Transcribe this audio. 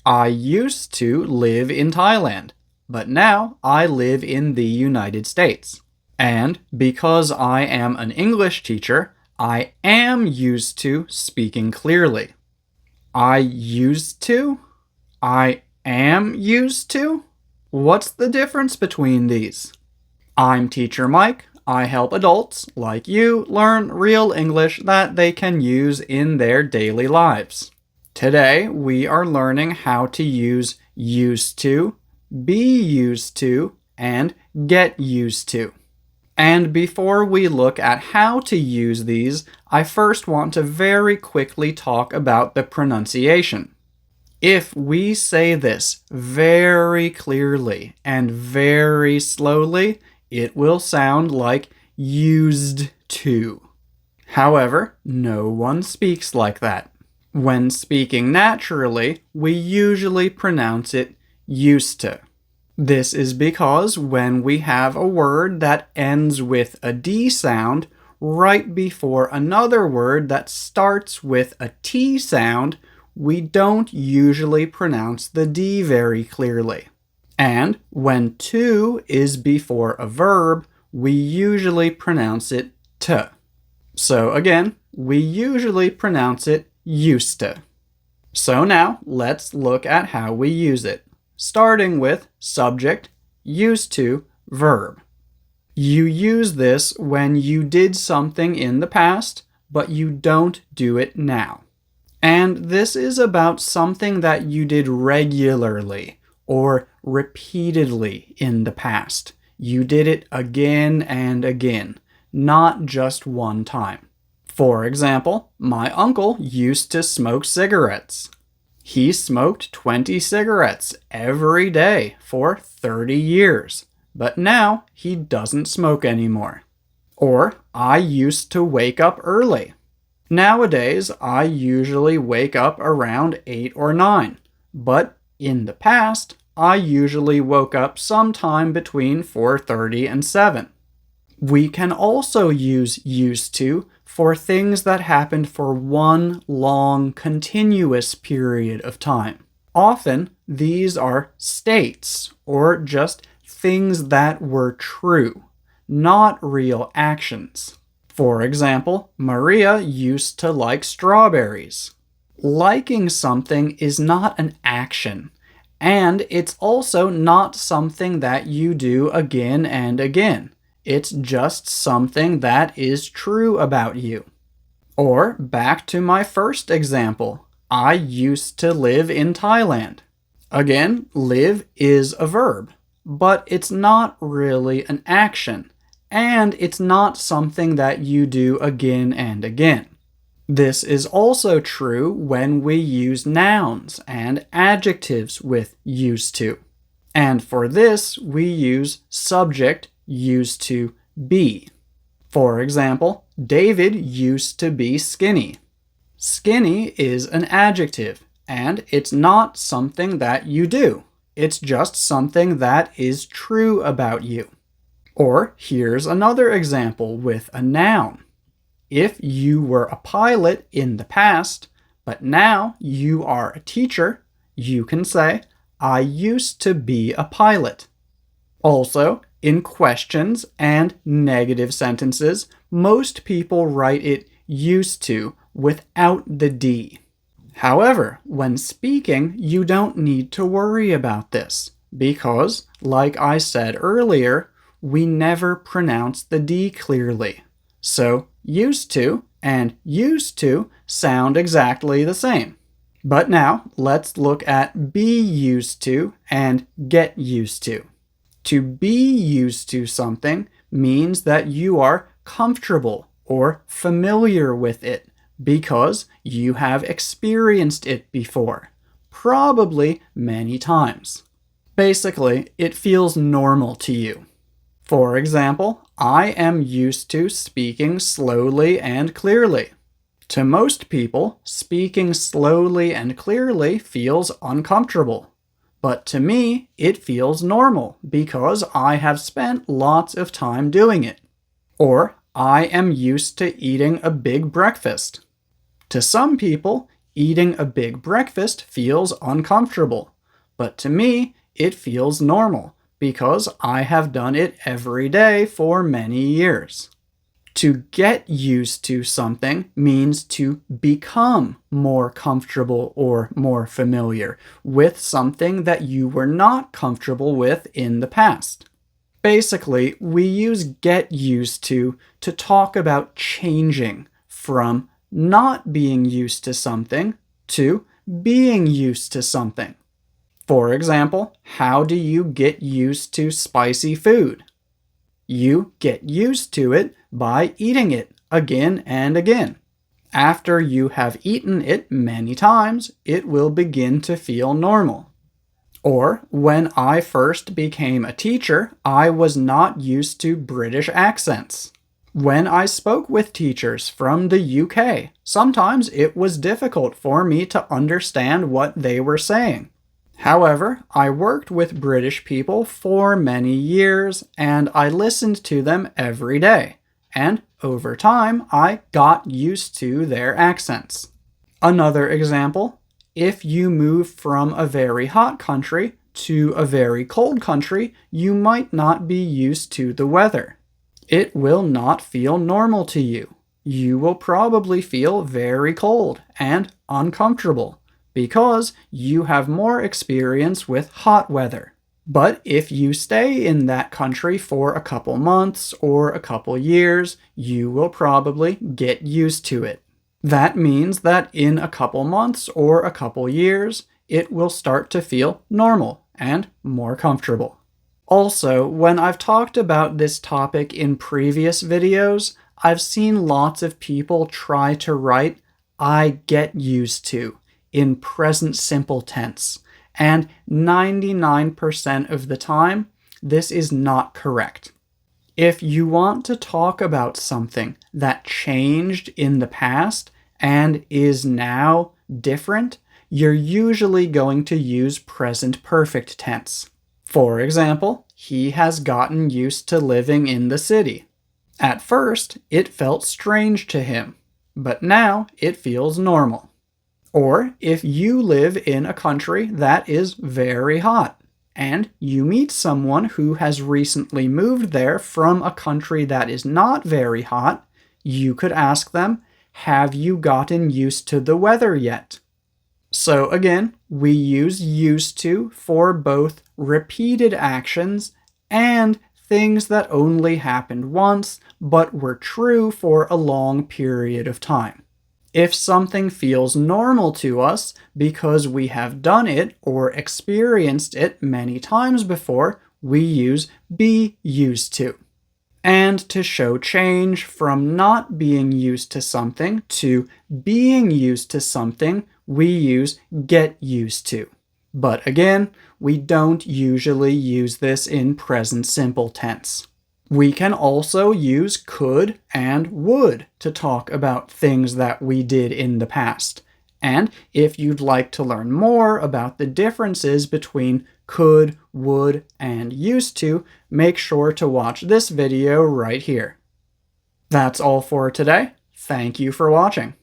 I used to live in Thailand, but now I live in the United States. And because I am an English teacher, I am used to speaking clearly. I used to? I am used to? What's the difference between these? I'm Teacher Mike. I help adults, like you, learn real English that they can use in their daily lives. Today, we are learning how to use used to, be used to, and get used to. And before we look at how to use these, I first want to very quickly talk about the pronunciation. If we say this very clearly and very slowly, it will sound like used to. However, no one speaks like that. When speaking naturally, we usually pronounce it used to. This is because when we have a word that ends with a D sound right before another word that starts with a T sound, we don't usually pronounce the D very clearly. And when to is before a verb, we usually pronounce it t. So again, we usually pronounce it used to. So now let's look at how we use it, starting with subject, used to, verb. You use this when you did something in the past, but you don't do it now. And this is about something that you did regularly or repeatedly in the past. You did it again and again, not just one time. For example, my uncle used to smoke cigarettes. He smoked 20 cigarettes every day for 30 years, but now he doesn't smoke anymore. Or, I used to wake up early. Nowadays, I usually wake up around 8 or 9, but in the past, I usually woke up sometime between 4:30 and 7. We can also use used to for things that happened for one long, continuous period of time. Often, these are states or just things that were true, not real actions. For example, Maria used to like strawberries. Liking something is not an action, and it's also not something that you do again and again. It's just something that is true about you. Or back to my first example, I used to live in Thailand. Again, live is a verb, but it's not really an action, and it's not something that you do again and again. This is also true when we use nouns and adjectives with used to. And for this, we use subject used to be. For example, David used to be skinny. Skinny is an adjective, and it's not something that you do. It's just something that is true about you. Or here's another example with a noun. If you were a pilot in the past, but now you are a teacher, you can say, I used to be a pilot. Also, in questions and negative sentences, most people write it used to without the D. However, when speaking, you don't need to worry about this because, like I said earlier, we never pronounce the D clearly. So, used to and used to sound exactly the same. But now, let's look at be used to and get used to. To be used to something means that you are comfortable or familiar with it because you have experienced it before, probably many times. Basically, it feels normal to you. For example, I am used to speaking slowly and clearly. To most people, speaking slowly and clearly feels uncomfortable. But to me, it feels normal because I have spent lots of time doing it. Or I am used to eating a big breakfast. To some people, eating a big breakfast feels uncomfortable, but to me, it feels normal because I have done it every day for many years. To get used to something means to become more comfortable or more familiar with something that you were not comfortable with in the past. Basically, we use get used to talk about changing from not being used to something to being used to something. For example, how do you get used to spicy food? You get used to it by eating it again and again. After you have eaten it many times, it will begin to feel normal. Or, when I first became a teacher, I was not used to British accents. When I spoke with teachers from the UK, sometimes it was difficult for me to understand what they were saying. However, I worked with British people for many years, and I listened to them every day. And over time, I got used to their accents. Another example, if you move from a very hot country to a very cold country, you might not be used to the weather. It will not feel normal to you. You will probably feel very cold and uncomfortable, because you have more experience with hot weather. But if you stay in that country for a couple months or a couple years, you will probably get used to it. That means that in a couple months or a couple years, it will start to feel normal and more comfortable. Also, when I've talked about this topic in previous videos, I've seen lots of people try to write I get used to in present simple tense, and 99% of the time, this is not correct. If you want to talk about something that changed in the past and is now different, you're usually going to use present perfect tense. For example, he has gotten used to living in the city. At first, it felt strange to him, but now it feels normal. Or if you live in a country that is very hot, and you meet someone who has recently moved there from a country that is not very hot, you could ask them, have you gotten used to the weather yet? So again, we use used to for both repeated actions and things that only happened once but were true for a long period of time. If something feels normal to us because we have done it or experienced it many times before, we use be used to. And to show change from not being used to something to being used to something, we use get used to. But again, we don't usually use this in present simple tense. We can also use could and would to talk about things that we did in the past. And if you'd like to learn more about the differences between could, would, and used to, make sure to watch this video right here. That's all for today. Thank you for watching.